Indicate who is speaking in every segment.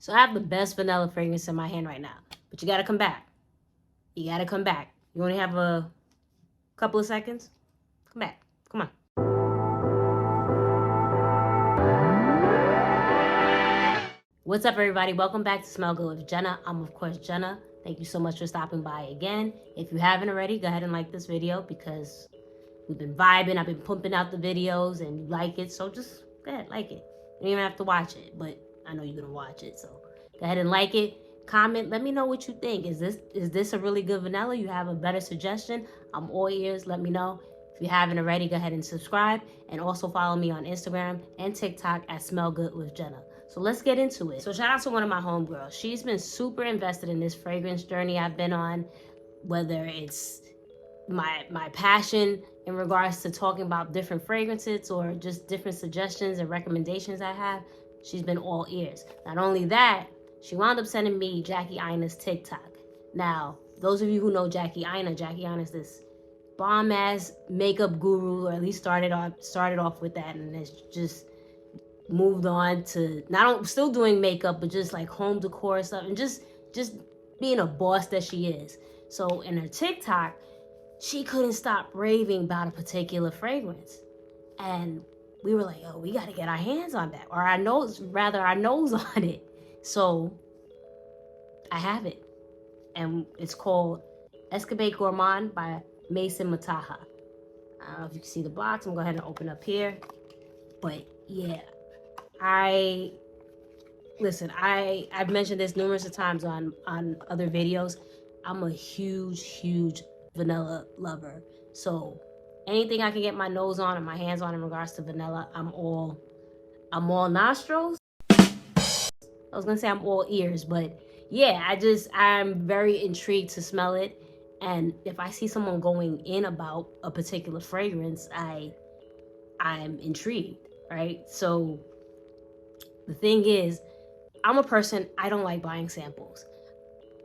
Speaker 1: So I have the best vanilla fragrance in my hand right now. But you gotta come back. You gotta come back. You only have a couple of seconds. Come back. Come on. What's up, everybody? Welcome back to Smell Good with Jenna. I'm, of course, Jenna. Thank you so much for stopping by again. If you haven't already, go ahead and like this video because we've been vibing. I've been pumping out the videos and you like it. So just go ahead, like it. You don't even have to watch it, but I know you're going to watch it. So go ahead and like it. Comment. Let me know what you think. Is this a really good vanilla? You have a better suggestion? I'm all ears. Let me know. If you haven't already, go ahead and subscribe. And also follow me on Instagram and TikTok at Smell Good with Jenna. So let's get into it. So shout out to one of my homegirls. She's been super invested in this fragrance journey I've been on, whether it's my passion in regards to talking about different fragrances or just different suggestions and recommendations I have. She's been all ears. Not only that, she wound up sending me Jackie Aina's TikTok. Now, those of you who know Jackie Aina is this bomb-ass makeup guru, or at least started off with that, and it's just moved on to still doing makeup, but just like home decor stuff, and just being a boss that she is. So in her TikTok, she couldn't stop raving about a particular fragrance, and we were like, "Oh, we got to get our hands on that, or our nose on it." So I have it, and it's called Escapade Gourmande by Maison Mataha. I don't know if you can see the box. I'm going to go ahead and open up here, but yeah. I've mentioned this numerous of times on other videos. I'm a huge vanilla lover. So anything I can get my nose on and my hands on in regards to vanilla, I'm all nostrils. I was gonna say I'm all ears, but yeah, I'm very intrigued to smell it. And if I see someone going in about a particular fragrance, I'm intrigued, right? So the thing is, I'm a person, I don't like buying samples.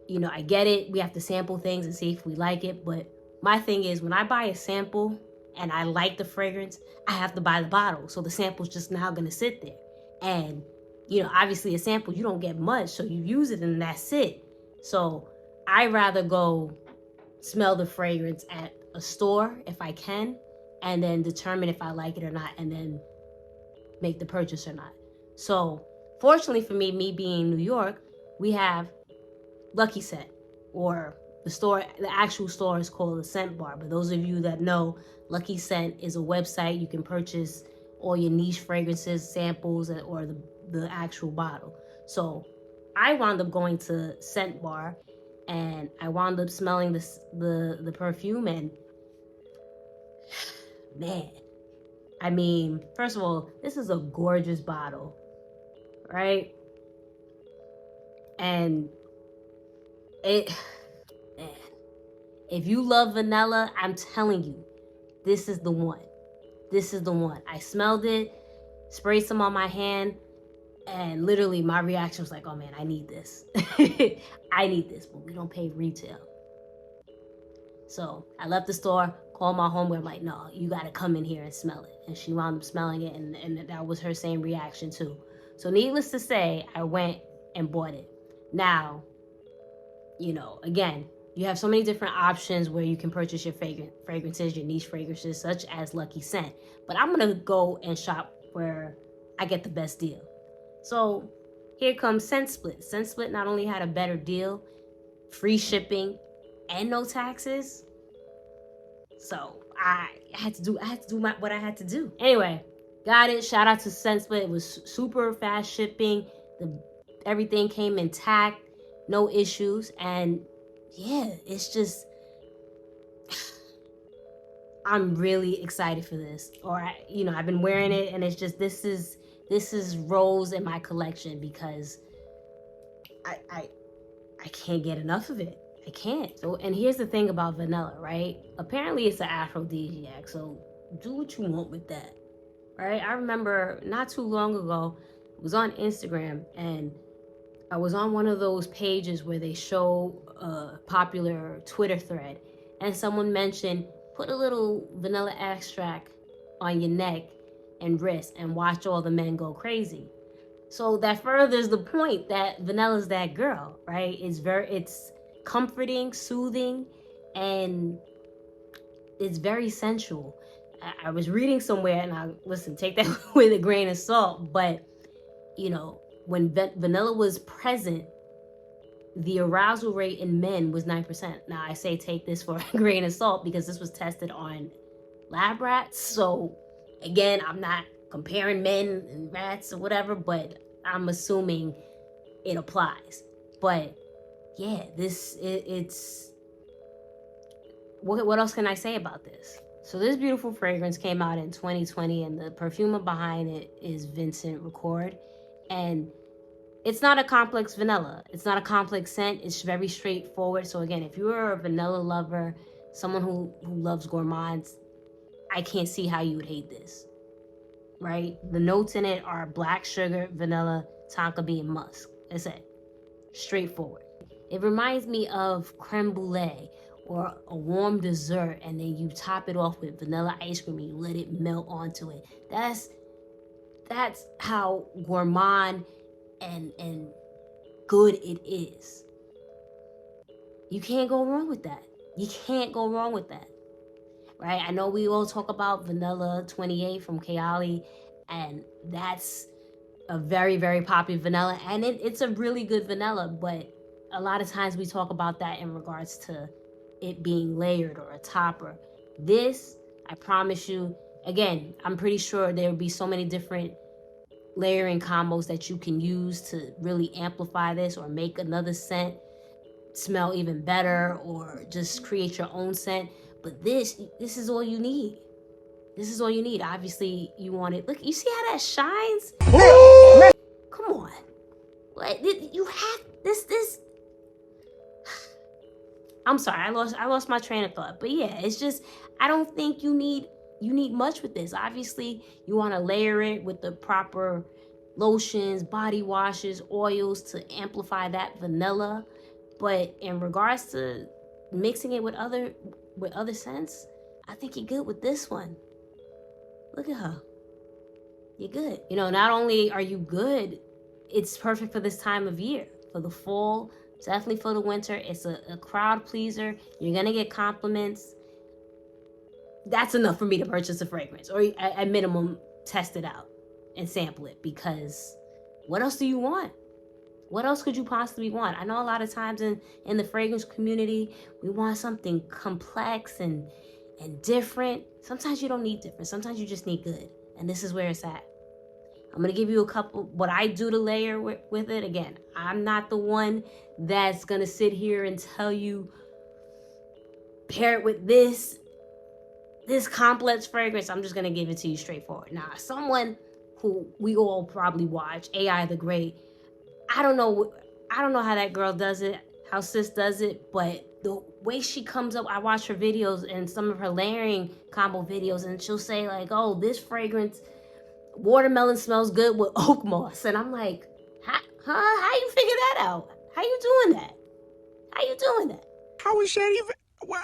Speaker 1: You know, I get it. We have to sample things and see if we like it. But my thing is, when I buy a sample and I like the fragrance, I have to buy the bottle. So the sample's just now going to sit there. And, you know, obviously a sample, you don't get much. So you use it and that's it. So I rather go smell the fragrance at a store if I can, and then determine if I like it or not, and then make the purchase or not. So fortunately for me being in New York, we have Lucky Scent, or the actual store is called the Scent Bar. But those of you that know, Lucky Scent is a website. You can purchase all your niche fragrances, samples, or the actual bottle. So I wound up going to Scent Bar, and I wound up smelling the perfume, and man, I mean, first of all, this is a gorgeous bottle, right? And man, if you love vanilla, I'm telling you, this is the one. This is the one. I smelled it, sprayed some on my hand, and literally my reaction was like, oh man, I need this. I need this, but we don't pay retail. So I left the store, called my homegirl. I'm like, no, you got to come in here and smell it. And she wound up smelling it, and that was her same reaction too. So needless to say, I went and bought it. Now, you know, again, you have so many different options where you can purchase your fragrances, your niche fragrances, such as Lucky Scent. But I'm going to go and shop where I get the best deal. So here comes Scent Split. Scent Split not only had a better deal, free shipping, and no taxes. So I had to do what I had to do. Anyway, got it. Shout out to Scent Split. It was super fast shipping. Everything came intact, no issues. And yeah, it's just, I'm really excited for this. I've been wearing it, and it's just, this is rose in my collection because I can't get enough of it. I can't. So, and here's the thing about vanilla, right? Apparently it's an aphrodisiac, so do what you want with that, right? I remember not too long ago, I was on Instagram, and I was on one of those pages where they show a popular Twitter thread, and someone mentioned, put a little vanilla extract on your neck and wrist and watch all the men go crazy. So that furthers the point that vanilla's that girl, right? It's comforting, soothing, and it's very sensual. I was reading somewhere, and listen, take that with a grain of salt, but you know, when vanilla was present, the arousal rate in men was 9%. Now I say take this for a grain of salt because this was tested on lab rats. So again, I'm not comparing men and rats or whatever, but I'm assuming it applies. But yeah, it's what else can I say about this? So this beautiful fragrance came out in 2020, and the perfumer behind it is Vincent Record. And it's not a complex vanilla. It's not a complex scent. It's very straightforward. So again, if you're a vanilla lover, someone who loves gourmands, I can't see how you would hate this, right? The notes in it are black sugar, vanilla, tonka bean, musk. That's it. Straightforward. It reminds me of creme brulee or a warm dessert, and then you top it off with vanilla ice cream and you let it melt onto it. That's how gourmand and good it is. You can't go wrong with that. You can't go wrong with that, right? I know we all talk about vanilla 28 from Kayali, and that's a very, very popular vanilla, and it's a really good vanilla, but a lot of times we talk about that in regards to it being layered or a topper. This, I promise you, again, I'm pretty sure there will be so many different layering combos that you can use to really amplify this or make another scent smell even better or just create your own scent. But this is all you need. This is all you need. Obviously, you want it. Look, you see how that shines? Come on. What? You have this. I'm sorry, I lost my train of thought. But yeah, it's just, I don't think you need much with this. Obviously, you want to layer it with the proper lotions, body washes, oils to amplify that vanilla. But in regards to mixing it with other scents, I think you're good with this one. Look at her. You're good. You know, not only are you good, it's perfect for this time of year, for the fall, definitely for the winter. It's a crowd pleaser. You're going to get compliments. That's enough for me to purchase a fragrance, or at minimum, test it out and sample it, because what else do you want? What else could you possibly want? I know a lot of times in the fragrance community, we want something complex and different. Sometimes you don't need different. Sometimes you just need good. And this is where it's at. I'm going to give you a couple, what I do to layer with it. Again, I'm not the one that's going to sit here and tell you, pair it with this complex fragrance. I'm just going to give it to you straightforward. Now, someone who we all probably watch, AI the Great, I don't know how that girl does it, how sis does it, but the way she comes up, I watch her videos and some of her layering combo videos, and she'll say like, oh, this fragrance, watermelon smells good with oak moss. And I'm like, how you figure that out? How you doing that? How you doing that?
Speaker 2: How is that even,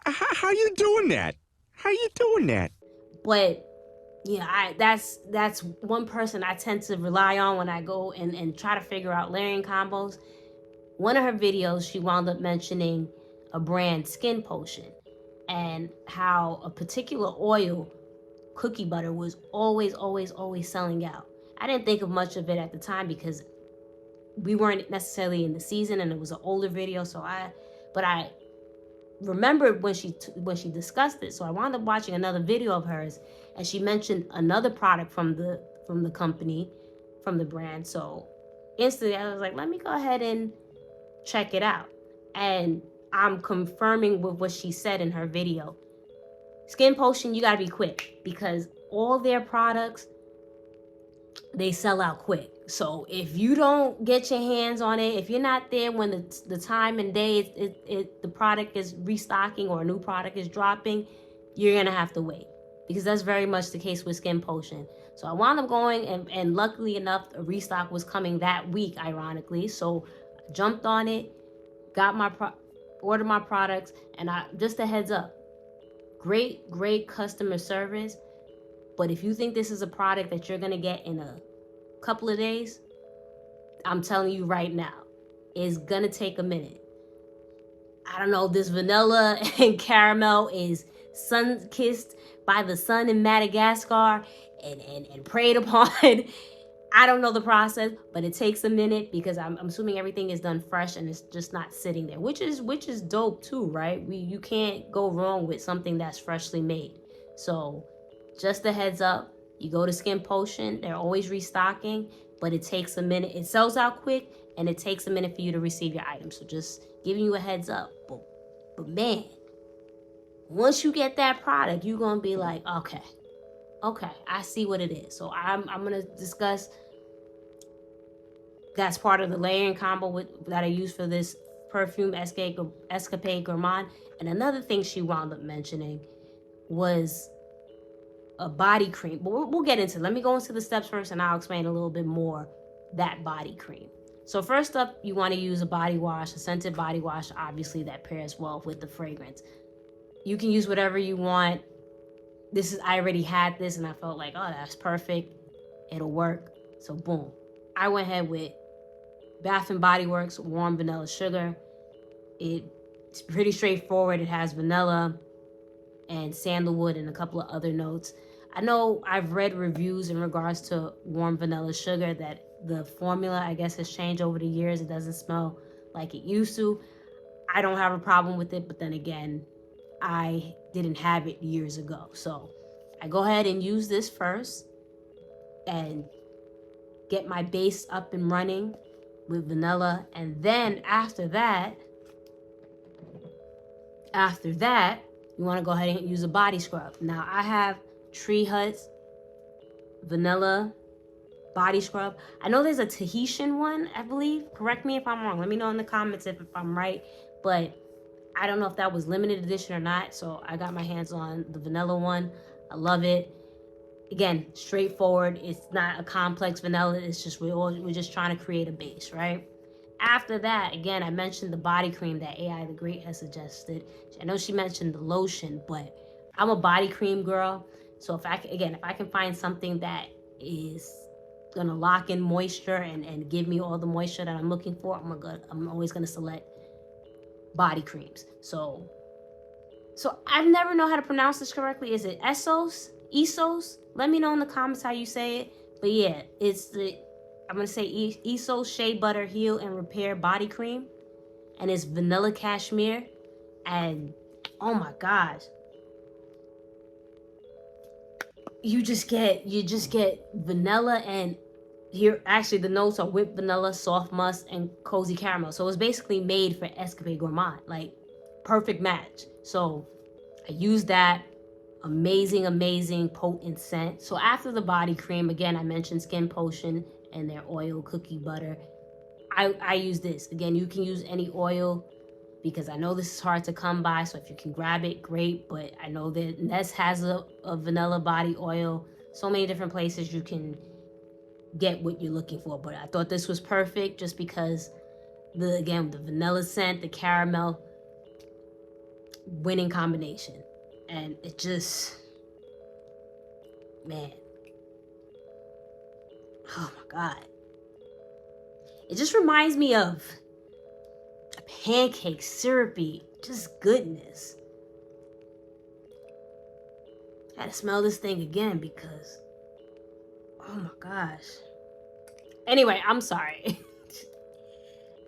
Speaker 2: how you doing that? How you doing that?
Speaker 1: But yeah, that's one person I tend to rely on when I go and try to figure out layering combos. One of her videos, she wound up mentioning a brand, Skin Potion, and how a particular oil, cookie butter, was always selling out. I didn't think of much of it at the time because we weren't necessarily in the season, and it was an older video. But I remembered when she discussed it. So I wound up watching another video of hers, and she mentioned another product from the company, from the brand. So instantly I was like, let me go ahead and check it out. And I'm confirming with what she said in her video. Skin Potion, you gotta be quick, because all their products, they sell out quick. So if you don't get your hands on it, if you're not there when the time and day the product is restocking or a new product is dropping, you're gonna have to wait, because that's very much the case with Skin Potion. So I wound up going, and luckily enough, a restock was coming that week, ironically. So I jumped on it, got ordered my products, and just a heads up, great customer service. But if you think this is a product that you're gonna get in a couple of days, I'm telling you right now, it's gonna take a minute. I don't know, this vanilla and caramel is sun-kissed by the sun in Madagascar and preyed upon. I don't know the process, but it takes a minute because I'm assuming everything is done fresh and it's just not sitting there, which is dope too, right? You can't go wrong with something that's freshly made. So just a heads up, you go to Skin Potion, they're always restocking, but it takes a minute. It sells out quick and it takes a minute for you to receive your item. So just giving you a heads up. But man, once you get that product, you're gonna be like, okay, I see what it is. So I'm gonna discuss, that's part of the layering combo that I use for this perfume Escapade Gourmande. And another thing she wound up mentioning was a body cream. But we'll get into it. Let me go into the steps first and I'll explain a little bit more that body cream. So first up, you want to use a body wash, a scented body wash, obviously that pairs well with the fragrance. You can use whatever you want. I already had this and I felt like, oh, that's perfect. It'll work. So boom. I went ahead with Bath & Body Works Warm Vanilla Sugar. It's pretty straightforward. It has vanilla and sandalwood and a couple of other notes. I know I've read reviews in regards to Warm Vanilla Sugar that the formula, I guess, has changed over the years. It doesn't smell like it used to. I don't have a problem with it, but then again, I didn't have it years ago. So I go ahead and use this first and get my base up and running with vanilla. And then after that, you want to go ahead and use a body scrub. Now I have Tree Hut's vanilla body scrub. I know there's a Tahitian one, I believe. Correct me if I'm wrong. Let me know in the comments if I'm right. But I don't know if that was limited edition or not. So I got my hands on the vanilla one. I love it. Again, straightforward. It's not a complex vanilla. It's just we're just trying to create a base, right? After that, again, I mentioned the body cream that AI the Great has suggested. I know she mentioned the lotion, but I'm a body cream girl. So if I can find something that is gonna lock in moisture and give me all the moisture that I'm looking for, I'm always gonna select body creams. So I've never know how to pronounce this correctly. Is it Essos? Let me know in the comments how you say it. But yeah, I'm gonna say Essos Shea Butter Heal and Repair Body Cream, and it's vanilla cashmere. And oh my gosh, you just get vanilla, and here actually the notes are whipped vanilla, soft musk, and cozy caramel. So it's basically made for Escapade Gourmande, like perfect match. So I use that. Amazing potent scent. So after the body cream, again, I mentioned Skin Potion and their oil cookie butter. I use this. Again, you can use any oil because I know this is hard to come by. So if you can grab it, great. But I know that Nest has a vanilla body oil. So many different places you can get what you're looking for. But I thought this was perfect just because the vanilla scent, the caramel, winning combination. And it just, man, oh my God. It just reminds me of a pancake, syrupy, just goodness. I had to smell this thing again because, oh my gosh. Anyway, I'm sorry.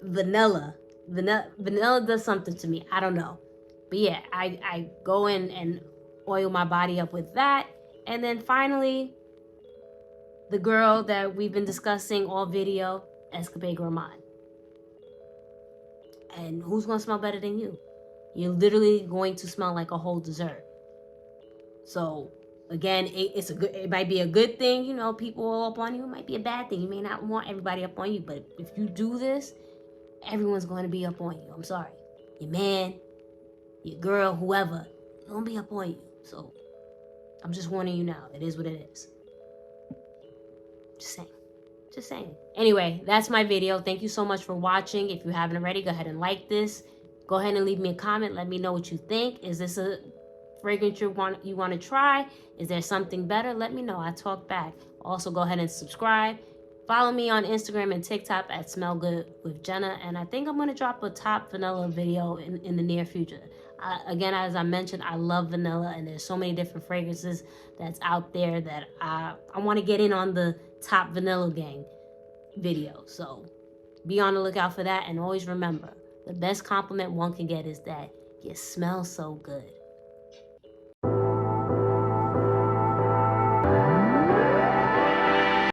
Speaker 1: Vanilla does something to me. I don't know. But yeah, I go in and oil my body up with that. And then finally, the girl that we've been discussing all video, Escapade Gourmande. And who's going to smell better than you? You're literally going to smell like a whole dessert. So again, it might be a good thing, people all up on you. It might be a bad thing. You may not want everybody up on you. But if you do this, everyone's going to be up on you. I'm sorry. Your man, your girl, whoever, gonna be up on you. So I'm just warning you now. It is what it is. Just saying. Anyway, that's my video. Thank you so much for watching. If you haven't already, go ahead and like this. Go ahead and leave me a comment. Let me know what you think. Is this a fragrance you want to try? Is there something better? Let me know. I talk back. Also, go ahead and subscribe. Follow me on Instagram and TikTok at Smell Good with Jenna. And I think I'm going to drop a top vanilla video in the near future. Again, as I mentioned, I love vanilla, and there's so many different fragrances that's out there that I want to get in on the top vanilla gang video. So be on the lookout for that. And always remember, the best compliment one can get is that you smell so good.